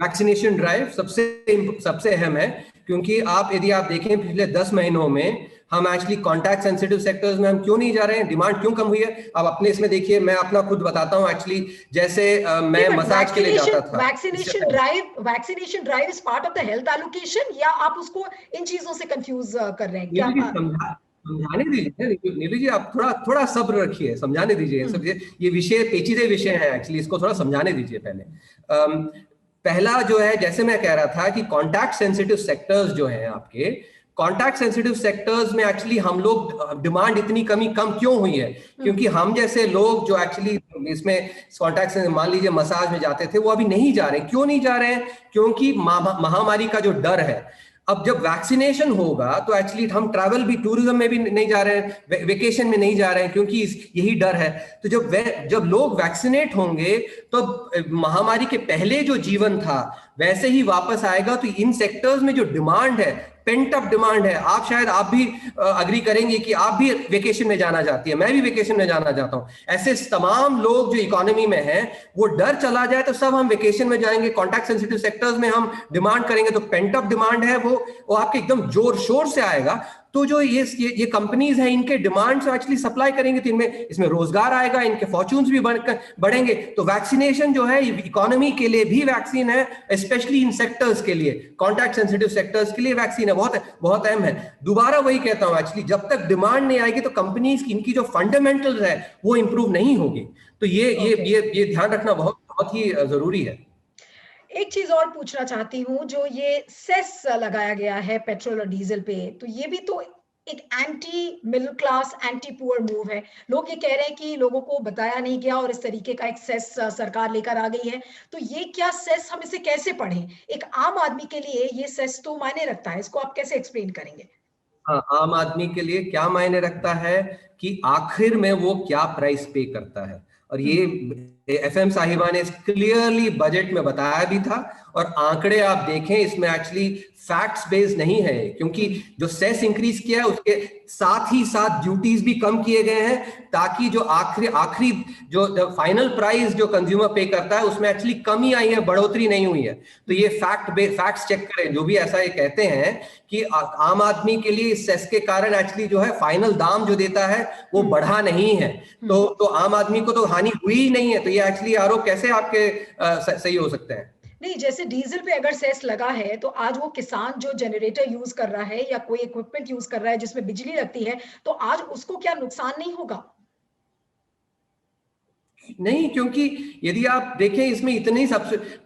वैक्सीनेशन ड्राइव सबसे अहम है, क्योंकि यदि आप देखें पिछले 10 महीनों में हम एक्चुअली कॉन्टैक्ट सेंसिटिव सेक्टर्स में हम क्यों नहीं जा रहे हैं, डिमांड क्यों कम हुई है? अब अपने इसमें देखिए, मैं अपना खुद बताता हूँ एक्चुअली, जैसे मैं मसाज के लिए जाता था। Vaccination drive is part of the health allocation, या आप उसको इन चीजों से कंफ्यूज कर रहे हैं क्या? समझाने दीजिए नीलू जी, आप थोड़ा सब्र रखिए, समझाने दीजिए। सब ये विषय पेचीदे विषय है एक्चुअली, इसको थोड़ा समझाने दीजिए पहले। पहला जो है, जैसे मैं कह रहा था कि कॉन्टैक्ट सेंसिटिव सेक्टर्स जो हैं आपके, कॉन्टैक्ट सेंसिटिव सेक्टर्स में एक्चुअली हम लोग डिमांड इतनी कम क्यों हुई है? क्योंकि हम जैसे लोग जो एक्चुअली इसमें कॉन्टैक्ट से, मान लीजिए मसाज में जाते थे, वो अभी नहीं जा रहे। क्यों नहीं जा रहे हैं? क्योंकि महामारी का जो डर है। अब जब वैक्सीनेशन होगा तो एक्चुअली हम ट्रैवल भी, टूरिज्म में भी नहीं जा रहे हैं, वेकेशन में नहीं जा रहे हैं, क्योंकि यही डर है। तो जब लोग वैक्सीनेट होंगे तो महामारी के पहले जो जीवन था वैसे ही वापस आएगा। तो इन सेक्टर्स में जो डिमांड है, पेंट अप डिमांड है। आप शायद आप भी अग्री करेंगे कि आप भी वेकेशन में जाना चाहती है, मैं भी वेकेशन में जाना चाहता हूं। ऐसे तमाम लोग जो इकोनॉमी में हैं, वो डर चला जाए तो सब हम वेकेशन में जाएंगे। कॉन्टैक्ट सेंसिटिव सेक्टर्स में हम डिमांड करेंगे तो पेंट अप डिमांड है, वो आपके एकदम जोर शोर से आएगा। तो जो ये कंपनीज हैं, इनके डिमांड से एक्चुअली सप्लाई करेंगे तो इसमें रोजगार आएगा, इनके फॉर्च्यून्स भी बढ़ेंगे। तो वैक्सीनेशन जो है इकोनॉमी के लिए भी वैक्सीन है, स्पेशली इन सेक्टर्स के लिए, कॉन्टैक्ट सेंसिटिव सेक्टर्स के लिए वैक्सीन है, बहुत बहुत अहम है। दोबारा वही कहता हूं, एक्चुअली जब तक डिमांड नहीं आएगी तो कंपनीज की, इनकी जो फंडामेंटल्स है वो इंप्रूव नहीं होगी। तो ये ध्यान रखना बहुत बहुत ही जरूरी है। एक चीज और पूछना चाहती हूँ, जो ये सेस लगाया गया है पेट्रोल और डीजल पे, तो ये भी तो एक anti middle class, anti poor move है। लोग ये कह रहे हैं कि लोगों को बताया नहीं गया और इस तरीके का एक सेस सरकार लेकर आ गई है। तो ये क्या सेस, हम इसे कैसे पढ़ें? एक आम आदमी के लिए ये सेस तो मायने रखता है, इसको आप कैसे एक्सप्लेन करेंगे? हाँ, आम आदमी के लिए क्या मायने रखता है कि आखिर में वो क्या प्राइस पे करता है। और ये एफएम साहिबा ने क्लियरली बजट में बताया भी था, और आंकड़े आप देखें, इसमें एक्चुअली फैक्ट्स बेस्ड नहीं है। क्योंकि जो सेस इंक्रीज किया है उसके साथ ही साथ ड्यूटीज भी कम किए गए हैं, ताकि जो आखिरी जो फाइनल प्राइस जो कंज्यूमर पे करता है उसमें एक्चुअली कमी आई है, बढ़ोतरी नहीं हुई है। तो ये फैक्ट्स चेक करें, जो भी ऐसा ये कहते हैं कि आम आदमी के लिए इस सेस के कारण एक्चुअली जो है फाइनल दाम जो देता है वो बढ़ा नहीं है। तो आम आदमी को तो हानि हुई ही नहीं है। तो ये एक्चुअली आरोप कैसे आपके सही हो सकते हैं? नहीं, जैसे डीजल पे अगर सेस लगा है तो आज वो किसान जो जनरेटर यूज कर रहा है या कोई इक्विपमेंट यूज कर रहा है जिसमें बिजली लगती है, तो आज उसको क्या नुकसान नहीं होगा? नहीं, क्योंकि यदि आप देखें, इसमें इतनी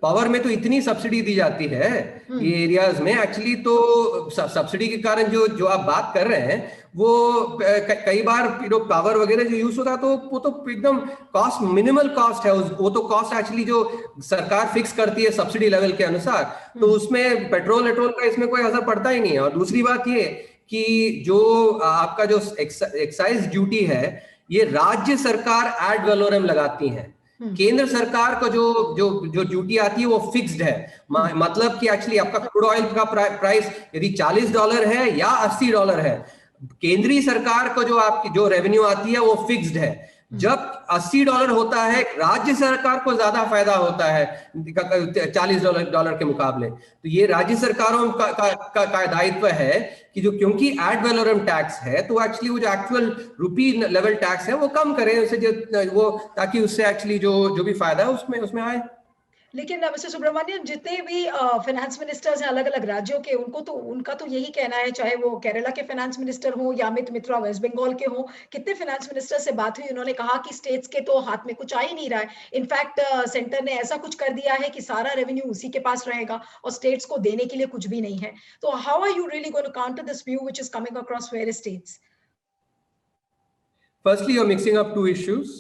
पावर में तो इतनी सब्सिडी दी जाती है ये एरियाज में एक्चुअली। तो सब्सिडी के कारण जो आप बात कर रहे हैं, वो कई बार पावर वगैरह जो यूज होता है तो वो तो एकदम कॉस्ट, मिनिमल कॉस्ट है। वो तो कॉस्ट एक्चुअली जो सरकार फिक्स करती है सब्सिडी लेवल के अनुसार, तो उसमें पेट्रोल का इसमें कोई असर पड़ता ही नहीं है। और दूसरी बात ये कि जो आपका जो एक्साइज ड्यूटी है, ये राज्य सरकार एड वैलोरम लगाती है। केंद्र सरकार का जो ड्यूटी आती है वो फिक्स्ड है। मतलब कि एक्चुअली आपका क्रूड ऑयल का प्राइस यदि $40 है या $80 है, केंद्रीय सरकार को जो आपकी जो रेवेन्यू आती है वो फिक्स्ड है। जब $80 होता है, राज्य सरकार को ज्यादा फायदा होता है $40 के मुकाबले। तो ये राज्य सरकारों का दायित्व है कि जो, क्योंकि एड वैलोरम टैक्स है, तो एक्चुअली वो जो एक्चुअल रुपी लेवल टैक्स है वो कम करें उसे, वो ताकि उससे एक्चुअली जो भी फायदा है उसमें आए। लेकिन मिस्टर सुब्रमण्यम, जितने भी फाइनेंस मिनिस्टर्स हैं अलग अलग राज्यों के, उनका तो यही कहना है, चाहे वो केरला के फाइनेंस मिनिस्टर हो या अमित मित्रा वेस्ट बंगाल के हो, कितने फाइनेंस मिनिस्टर से बात हुई, उन्होंने कहा कि स्टेट्स के तो हाथ में कुछ आ ही नहीं रहा है। इनफैक्ट सेंटर ने ऐसा कुछ कर दिया है कि सारा रेवेन्यू उसी के पास रहेगा और स्टेट्स को देने के लिए कुछ भी नहीं है। तो how are you really going to counter this view which is coming across various states? Firstly, you're mixing up two issues.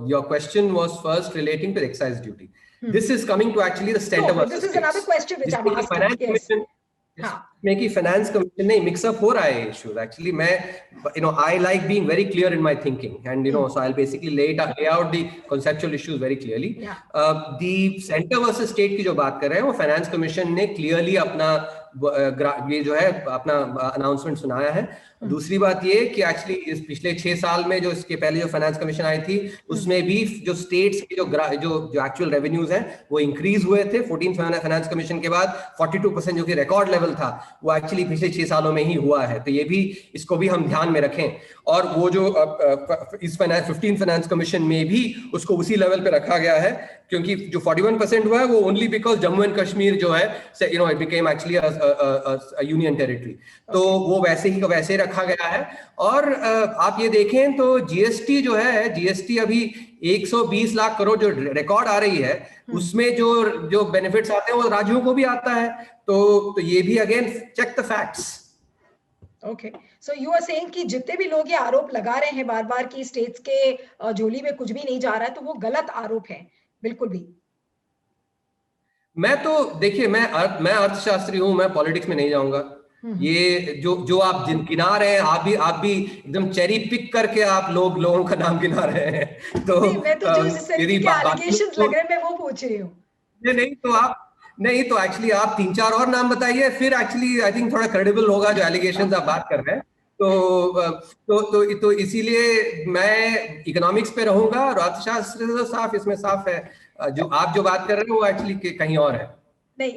Your question was first relating to excise duty. This is coming to actually the center versus this is another question which I'm asking. Yes. इसमें कि finance commission नहीं mix up हो रहा है issues. Actually मैं I like being very clear in my thinking, and so I will basically lay out the conceptual issues very clearly. The centre versus state की जो बात कर रहे हैं, वो फाइनेंस कमीशन ने क्लियरली अपना ये जो है अपना अनाउंसमेंट सुनाया है। दूसरी बात ये कि एक्चुअली इस पिछले 6 साल में जो इसके पहले जो फाइनेंस कमीशन आई थी उसमें भी जो स्टेट्स के जो एक्चुअल रेवेन्यूज हैं वो इंक्रीज हुए थे 14 फाइनेंस कमीशन के बाद 42% जो कि रिकॉर्ड लेवल था वो एक्चुअली पिछले 6 सालों में ही हुआ है। तो ये भी इसको भी हम ध्यान में रखें। और वो जो इस 15 फाइनेंस कमीशन में भी उसको उसी लेवल पे रखा गया है, क्योंकि जो 41% हुआ है वो only because Jammu and Kashmir जो है it became actually union territory, तो वो वैसे रखा गया है। और आप ये देखें तो जीएसटी जो है, जीएसटी अभी 120 लाख करोड़ जो रिकॉर्ड आ रही है उसमें जो बेनिफिट्स आते हैं वो राज्यों को भी आता है। तो ये भी again check the facts. Okay, so you are saying कि जितने भी लोग ये आरोप लगा रहे हैं बार बार कि स्टेट्स के झोली में कुछ भी नहीं जा रहा है, तो वो गलत आरोप है बिल्कुल भी। मैं तो देखिए, मैं अर्थशास्त्री हूं, मैं पॉलिटिक्स में नहीं जाऊंगा। ये जो आप गिना रहे हैं, आप भी एकदम चेरी पिक करके आप लोगों का नाम गिना रहे हैं। तो नहीं, मैं तो जो जिस तरीके के एलिगेशंस लग रहे हैं मैं वो पूछ रही हूँ। नहीं तो एक्चुअली आप 3-4 और नाम बताइए, फिर एक्चुअली आई थिंक थोड़ा क्रेडिबल होगा जो एलिगेशंस आप बात कर रहे हैं। तो इसीलिए मैं इकोनॉमिक्स पे रहूंगा और अर्थशास्त्र तो साफ इसमें साफ है, जो बात कर रहे हैं वो एक्चुअली कहीं और है। नहीं,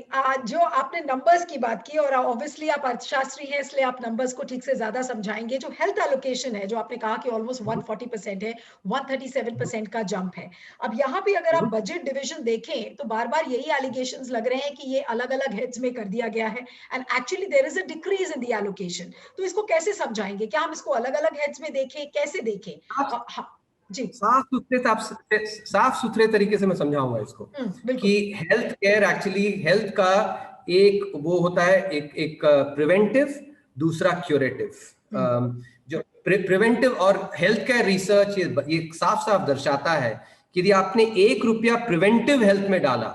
जो आपने नंबर्स की बात की और ऑब्वियसली आप अर्थशास्त्री हैं इसलिए आप नंबर्स को ठीक से ज्यादा समझाएंगे। जो हेल्थ एलोकेशन है, जो आपने कहा कि ऑलमोस्ट 140% है, 137% का जंप है। अब यहाँ पे अगर आप बजट डिवीजन देखें तो बार बार यही एलिगेशंस लग रहे हैं कि ये अलग अलग हेड्स में कर दिया गया है and actually there is a decrease in the allocation. तो इसको कैसे समझाएंगे? क्या हम इसको अलग अलग हेड्स में देखें, कैसे देखें? हाँ जी, साफ सुथरे तरीके से मैं समझाऊंगा इसको कि हेल्थ केयर एक्चुअली हेल्थ का एक वो होता है, एक प्रिवेंटिव, दूसरा क्यूरेटिव। जो प्रिवेंटिव और हेल्थ केयर रिसर्च ये साफ साफ दर्शाता है कि यदि आपने 1 रुपया प्रिवेंटिव हेल्थ में डाला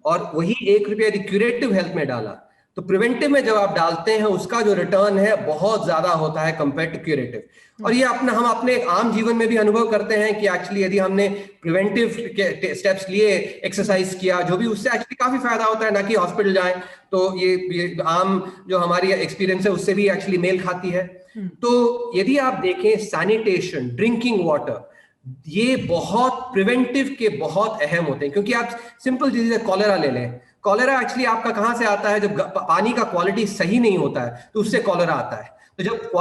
और वही 1 रुपया यदि क्यूरेटिव हेल्थ में डाला, तो प्रिवेंटिव में जब आप डालते हैं उसका जो रिटर्न है बहुत ज्यादा होता है कंपेयर टू क्यूरेटिव। और ये हम अपने आम जीवन में भी अनुभव करते हैं कि एक्चुअली यदि हमने प्रिवेंटिव स्टेप्स लिए, एक्सरसाइज किया, जो भी, उससे एक्चुअली काफी फायदा होता है, ना कि हॉस्पिटल जाएं। तो ये आम जो हमारी एक्सपीरियंस है उससे भी एक्चुअली मेल खाती है। तो यदि आप देखें सैनिटेशन, ड्रिंकिंग वाटर, ये बहुत प्रिवेंटिव के बहुत अहम होते हैं। क्योंकि आप सिंपल चीज कॉलेरा ले लें, कॉलेरा एक्चुअली आपका कहां से आता है? जब पानी का क्वालिटी सही नहीं होता है तो उससे कॉलेरा आता है। तो जब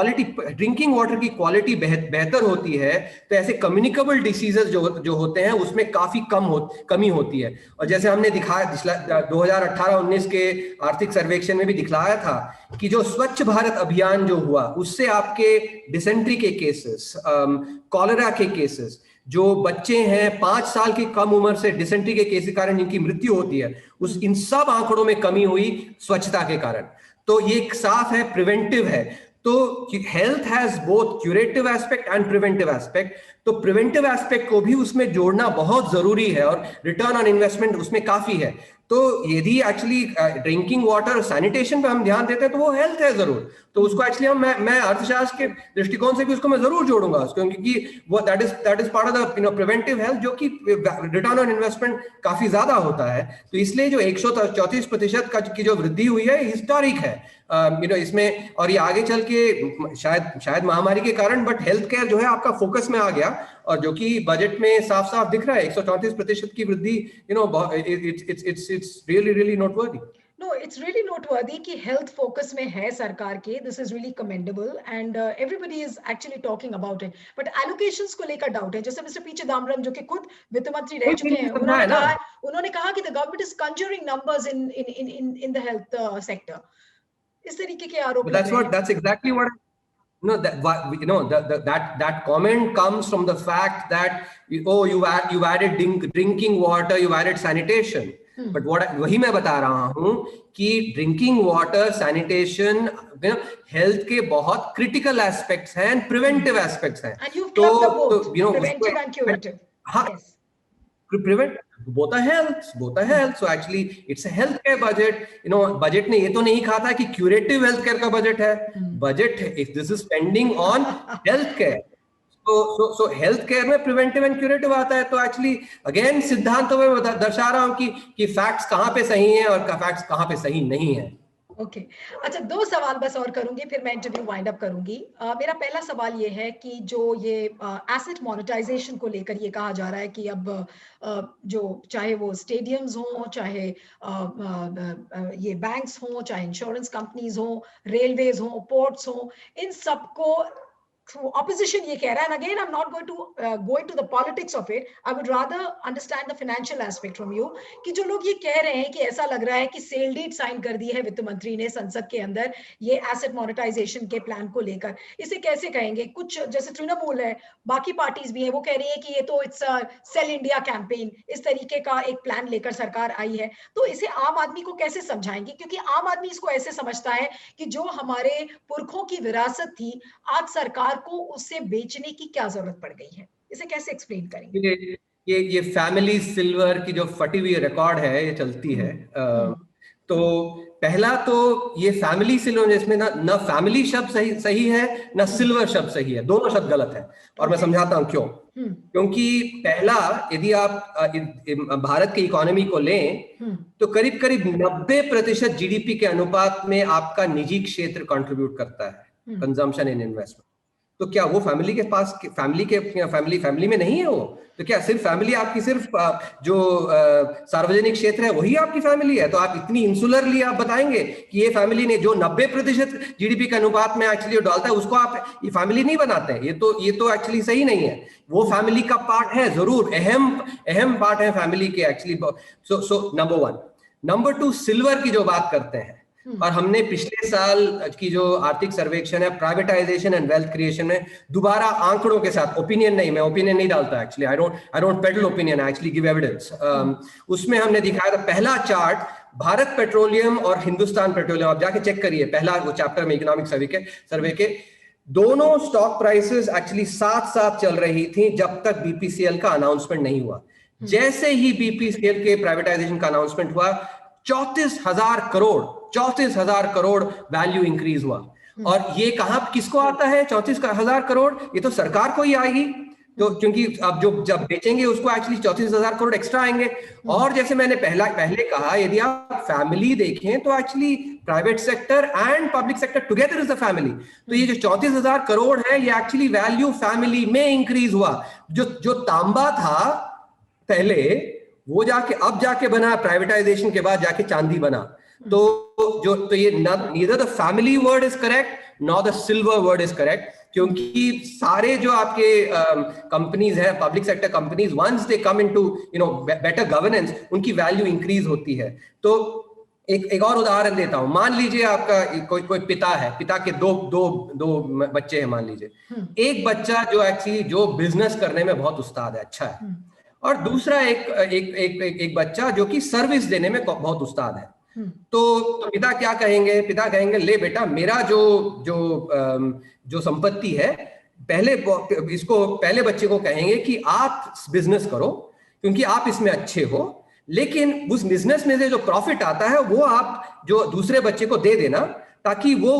ड्रिंकिंग वाटर की क्वालिटी बेहतर होती है तो ऐसे कम्युनिकेबल डिसीजेस जो होते हैं उसमें काफी कमी होती है। और जैसे हमने दिखाया 2018-19 के आर्थिक सर्वेक्षण में भी दिखलाया था कि जो स्वच्छ भारत अभियान जो हुआ उससे आपके डिसेंट्री के केसेस, कॉलेरा के केसेस, जो बच्चे हैं 5 साल की कम उम्र से डिसेंट्री के केस के कारण जिनकी मृत्यु होती है, इन सब आंकड़ों में कमी हुई स्वच्छता के कारण। तो ये साफ है, प्रिवेंटिव है। तो health has both curative aspect and preventive aspect. तो प्रिवेंटिव एस्पेक्ट को भी उसमें जोड़ना बहुत जरूरी है और रिटर्न ऑन इन्वेस्टमेंट उसमें काफी है। तो यदि एक्चुअली ड्रिंकिंग वाटर, सैनिटेशन पे हम ध्यान देते हैं तो वो हेल्थ है जरूर। तो उसको एक्चुअली मैं अर्थशास्त्र के दृष्टिकोण से भी उसको मैं जरूर जोड़ूंगा उसको, क्योंकि वो that is part of the preventive health, जो कि रिटर्न ऑन इन्वेस्टमेंट काफी ज्यादा होता है। तो इसलिए जो 134% की जो वृद्धि हुई है हिस्टोरिक है इसमें। और ये आगे चल के शायद महामारी के कारण, बट हेल्थ केयर जो है आपका फोकस में आ गया और जो कि बजट में साफ साफ दिख रहा है 134% की वृद्धि। it's really noteworthy. No, it's really noteworthy कि health focus में है सरकार के. This is really commendable and everybody is actually talking about it. But allocations को लेकर डाउट है. जैसे मिस्टर पी चिदम्बरम जो कि खुद वित्त मंत्री रह चुके हैं, उन्होंने कहा कि the government is conjuring numbers in the health sector. इस तरीके के आरोप लग रहे हैं. That's exactly what. No, that comment comes from the fact that you added drinking water, you added sanitation. But वही मैं बता रहा हूँ कि ड्रिंकिंग वाटर, सैनिटेशन, हेल्थ के बहुत क्रिटिकल एस्पेक्ट्स हैं, प्रिवेंटिव एस्पेक्ट्स हैं। प्रिवेंटिव एंड क्यूरेटिव, हाँ, prevent both are health. So actually it's a healthcare budget. Budget ने ये तो नहीं कहा था कि curative healthcare का budget है। Budget, if this is spending on healthcare, so healthcare में preventive and curative आता है। तो actually again सिद्धांत तो मैं दर्शा रहा हूँ कि facts कहाँ पे सही हैं और facts कहाँ पे सही नहीं है। ओके अच्छा, 2 सवाल बस और करूँगी, फिर मैं इंटरव्यू वाइंड अप करूँगी। मेरा पहला सवाल ये है कि जो ये एसेट मोनेटाइज़ेशन को लेकर ये कहा जा रहा है कि अब जो चाहे वो स्टेडियम्स हों, चाहे ये बैंक्स हों, चाहे इंश्योरेंस कंपनीज़ हों, रेलवेज़ हों, पोर्ट्स हों, इन सबको opposition ये कह रहा है, and again I'm not going to go into the politics of it. I would rather understand the financial aspect from you कि जो लोग ये कह रहे हैं कि ऐसा लग रहा है कि सेल डीड साइन कर दी है वित्त मंत्री ने संसद के अंदर ये एसेट मोनेटाइजेशन के प्लान को लेकर, इसे कैसे कहेंगे? कुछ जैसे तृणमूल है, बाकी पार्टीज भी है, वो कह रही है कि ये तो इट्स सेल इंडिया कैंपेन, इस तरीके का एक प्लान लेकर सरकार आई है। तो इसे आम आदमी को कैसे समझाएंगे? क्योंकि आम आदमी इसको ऐसे समझता है कि जो हमारे पुरखों की विरासत थी, आज सरकार को उससे बेचने की क्या जरूरत पड़ गई है? इसे कैसे एक्सप्लेन करेंगे? ये फैमिली सिल्वर की जो फटी हुई रिकॉर्ड है, ये चलती है। तो पहला तो ये फैमिली सिल्वर, इसमें ना फैमिली शब्द सही है, ना सिल्वर शब्द सही है, दोनों शब्द गलत है। और मैं समझाता हूं क्यों। क्योंकि पहला, यदि आप भारत की इकोनॉमी को लें तो करीब करीब 90% जीडीपी के अनुपात में आपका निजी क्षेत्र कंट्रीब्यूट करता है, कंजम्पशन एंड इन्वेस्टमेंट। तो क्या वो फैमिली के पास, फैमिली में नहीं है वो? तो क्या सिर्फ फैमिली आपकी, सिर्फ जो सार्वजनिक क्षेत्र है वही आपकी फैमिली है? तो आप इतनी इंसुलरली आप बताएंगे कि ये फैमिली ने जो 90% जीडीपी के अनुपात में एक्चुअली डालता है उसको आप ये फैमिली नहीं बनाते हैं? ये तो एक्चुअली सही नहीं है। वो फैमिली का पार्ट है, जरूर अहम पार्ट है फैमिली के actually. So number 1। Number 2, silver की जो बात करते हैं, और हमने पिछले साल की जो आर्थिक सर्वेक्षण है प्राइवेटाइजेशन एंड वेल्थ क्रिएशन में, दोबारा आंकड़ों के साथ, ओपिनियन नहीं, मैं ओपिनियन नहीं डालता actually, I don't pedal opinion, I actually give evidence. उसमें हमने दिखाया था पहला चार्ट, भारत पेट्रोलियम और हिंदुस्तान पेट्रोलियम, आप जाके चेक करिए पहला वो चैप्टर में इकोनॉमिक सर्वे के दोनों स्टॉक प्राइसेस एक्चुअली साथ साथ चल रही थी जब तक बीपीसीएल का अनाउंसमेंट नहीं हुआ। जैसे ही बीपीसीएल के प्राइवेटाइजेशन का अनाउंसमेंट हुआ, 34,000 करोड़ वैल्यू इंक्रीज हुआ। और ये कहां, किसको आता है 34,000 करोड़? ये तो सरकार को ही आएगी, तो क्योंकि अब जब बेचेंगे उसको एक्चुअली 34,000 करोड़ एक्स्ट्रा आएंगे। और जैसे मैंने पहले कहा, यदि आप फैमिली देखें तो actually private sector and public sector together is the family. तो ये जो 34,000 करोड़ है, ये एक्चुअली वैल्यू फैमिली में इंक्रीज हुआ। जो तांबा था पहले, वो अब जाके बना, प्राइवेटाइजेशन के बाद जाके चांदी बना। तो ये neither the family word is correct nor the silver word is correct, क्योंकि सारे जो आपके कंपनीज हैं, public sector companies, once they come into better governance, उनकी वैल्यू इंक्रीज होती है। तो एक और उदाहरण देता हूं। मान लीजिए आपका कोई पिता है, पिता के दो बच्चे हैं मान लीजिए। एक बच्चा जो एक्चुअली जो बिजनेस करने में बहुत उस्ताद है, अच्छा है, और दूसरा एक बच्चा जो कि सर्विस देने में बहुत उस्ताद है। तो पिता क्या कहेंगे? पिता कहेंगे, ले बेटा, मेरा जो संपत्ति है, पहले बच्चे को कहेंगे कि आप बिजनेस करो क्योंकि आप इसमें अच्छे हो, लेकिन उस बिजनेस में से जो प्रॉफिट आता है वो आप जो दूसरे बच्चे को दे देना, ताकि वो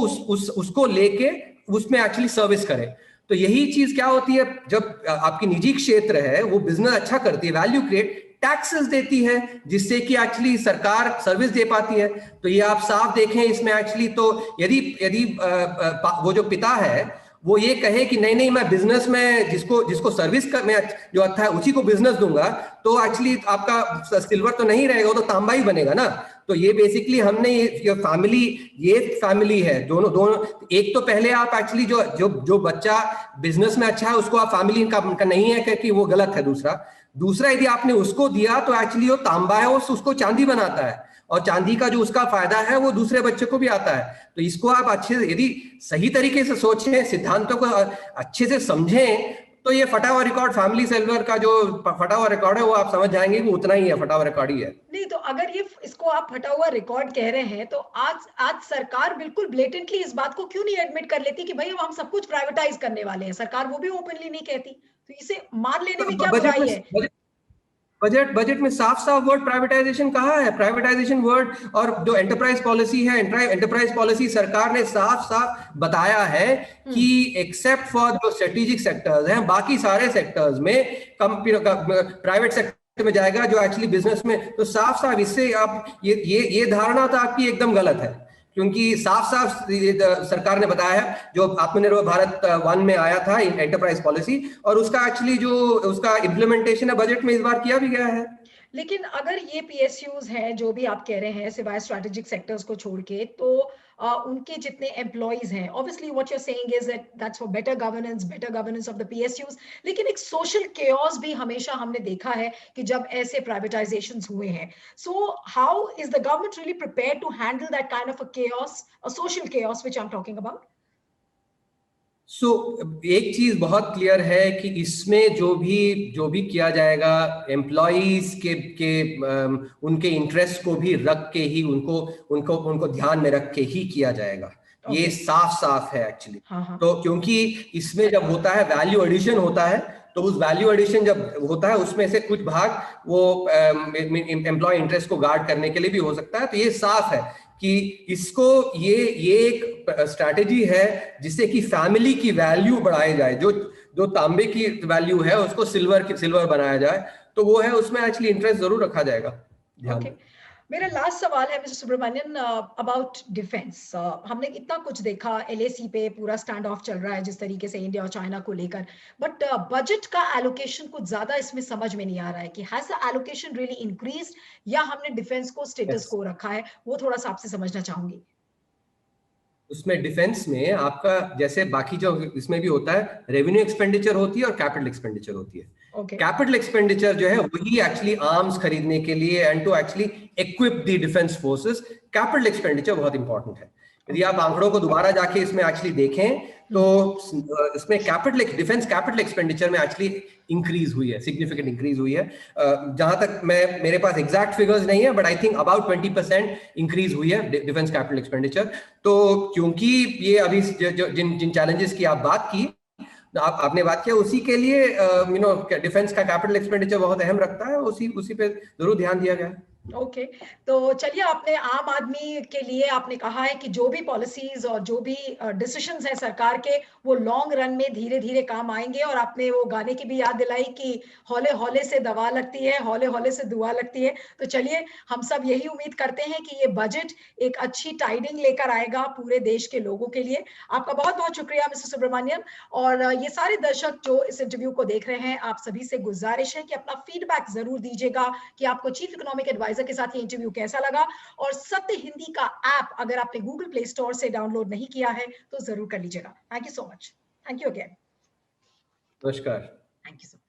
उसको लेके उसमें एक्चुअली सर्विस करे। तो यही चीज क्या होती है, जब आपकी निजी क्षेत्र है वो बिजनेस अच्छा करती है, वैल्यू क्रिएट, टैक्सेस देती है, जिससे कि एक्चुअली सरकार सर्विस दे पाती है। तो ये आप साफ देखें इसमें एक्चुअली। तो यदि वो जो पिता है वो ये कहे कि नहीं मैं बिजनेस में जिसको सर्विस में जो अच्छा है उसी को बिजनेस दूंगा, तो एक्चुअली आपका सिल्वर तो नहीं रहेगा, वो तो तांबा ही बनेगा ना। तो ये बेसिकली हमने ये फैमिली है, दोनों। एक तो पहले आप एक्चुअली जो बच्चा बिजनेस में अच्छा है उसको आप फैमिली का नहीं है कि वो गलत है। दूसरा यदि आपने उसको दिया तो एक्चुअली वो तांबा है, उसको चांदी बनाता है, और चांदी का जो उसका फायदा है वो दूसरे बच्चे को भी आता है। तो इसको आप अच्छे से, यदि सही तरीके से सोचें, सिद्धांतों को अच्छे से समझें, तो ये फटा हुआ रिकॉर्ड, फैमिली सिल्वर का जो फटा हुआ रिकॉर्ड है, वो आप समझ जाएंगे कि उतना ही है, फटा हुआ रिकॉर्ड ही है। नहीं, तो अगर इसको आप फटा हुआ रिकॉर्ड कह रहे हैं, तो आज सरकार बिल्कुल ब्लेटेंटली इस बात को क्यों नहीं एडमिट कर लेती कि भाई हम सब कुछ प्राइवेटाइज करने वाले हैं? सरकार वो भी ओपनली नहीं कहती, तो इसे मान लेने में क्या बुराई है? बजट में साफ वर्ड प्राइवेटाइजेशन कहा है, प्राइवेटाइजेशन वर्ड। और जो एंटरप्राइज पॉलिसी है, एंटरप्राइज पॉलिसी सरकार ने साफ बताया है कि एक्सेप्ट फॉर जो स्ट्रेटेजिक सेक्टर्स हैं, बाकी सारे सेक्टर्स में प्राइवेट सेक्टर में जाएगा जो एक्चुअली बिजनेस में। तो साफ इससे आप ये धारणा तो आपकी एकदम गलत है, क्योंकि साफ साफ सरकार ने बताया है, जो आत्मनिर्भर भारत 1 में आया था एंटरप्राइज पॉलिसी, और उसका एक्चुअली जो उसका इम्प्लीमेंटेशन है बजट में इस बार किया भी गया है। लेकिन अगर ये पीएसयूज हैं जो भी आप कह रहे हैं सिवाय स्ट्रेटेजिक सेक्टर्स को छोड़ के, तो उनके जितने एम्प्लॉइज हैं, obviously what you are saying is that's for better governance of the PSUs, लेकिन एक सोशल केओस भी हमेशा हमने देखा है कि जब ऐसे प्राइवेटाइजेशंस हुए हैं। So how is the government really prepared to handle that kind of a chaos, a social chaos which I am talking about? एक चीज बहुत क्लियर है कि इसमें जो भी किया जाएगा, एम्प्लॉइज उनके इंटरेस्ट को भी रख के ही, उनको उनको उनको ध्यान में रख के ही किया जाएगा। ये साफ साफ है एक्चुअली। तो क्योंकि इसमें जब होता है वैल्यू एडिशन होता है, तो उस वैल्यू एडिशन जब होता है उसमें से कुछ भाग वो एम्प्लॉय इंटरेस्ट को गार्ड करने के लिए भी हो सकता है। तो ये साफ है कि इसको ये एक स्ट्रैटेजी है जिससे कि फैमिली की वैल्यू बढ़ाई जाए, जो तांबे की वैल्यू है उसको सिल्वर बनाया जाए, तो वो है, उसमें एक्चुअली इंटरेस्ट जरूर रखा जाएगा ध्यान में। मेरा लास्ट सवाल है मिस्टर सुब्रमण्यन अबाउट डिफेंस। हमने इतना कुछ देखा, एलएसी पे पूरा स्टैंड ऑफ चल रहा है जिस तरीके से इंडिया और चाइना को लेकर, बट बजट का एलोकेशन कुछ ज्यादा इसमें समझ में नहीं आ रहा है कि has the allocation really increased या हमने डिफेंस को स्टेटस को रखा है, वो थोड़ा सा आपसे समझना चाहूंगी। उसमें डिफेंस में आपका जैसे बाकी जो इसमें भी होता है, रेवेन्यू एक्सपेंडिचर होती है और कैपिटल एक्सपेंडिचर होती है। कैपिटल एक्सपेंडिचर जो है वही एक्चुअली आर्म्स खरीदने के लिए and to actually equip the defence forces, capital expenditure बहुत इंपॉर्टेंट है। यदि आप आंकड़ों को दोबारा जाके इसमें एक्चुअली देखें तो इसमें डिफेंस कैपिटल एक्सपेंडिचर में एक्चुअली इंक्रीज हुई है, सिग्निफिकेंट इंक्रीज हुई है। जहां तक मेरे पास एग्जैक्ट फिगर्स नहीं है, but I think about 20% increase हुई है डिफेंस कैपिटल एक्सपेंडिचर। तो क्योंकि ये अभी जिन चैलेंजेस की आप बात की, आपने बात किया, उसी के लिए डिफेंस का कैपिटल एक्सपेंडिचर बहुत अहम रखता है, उसी पे जरूर ध्यान दिया गया है। ओके तो चलिए, आपने आम आदमी के लिए आपने कहा है कि जो भी पॉलिसीज और जो भी डिसीजंस हैं सरकार के, वो लॉन्ग रन में धीरे धीरे काम आएंगे। और आपने वो गाने की भी याद दिलाई कि हौले हौले से दवा लगती है, हौले हौले से दुआ लगती है। तो चलिए, हम सब यही उम्मीद करते हैं कि ये बजट एक अच्छी टाइडिंग लेकर आएगा पूरे देश के लोगों के लिए। आपका बहुत बहुत शुक्रिया मिस्टर सुब्रमण्यन। और ये सारे दर्शक जो इस इंटरव्यू को देख रहे हैं, आप सभी से गुजारिश है कि अपना फीडबैक जरूर दीजिएगा कि आपको चीफ इकोनॉमिक एडवाइजर के साथ ये इंटरव्यू कैसा लगा। और सत्य हिंदी का ऐप अगर आपने गूगल प्ले स्टोर से डाउनलोड नहीं किया है तो जरूर कर लीजिएगा। Thank you so much. Thank you again. नमस्कार। Thank you so much.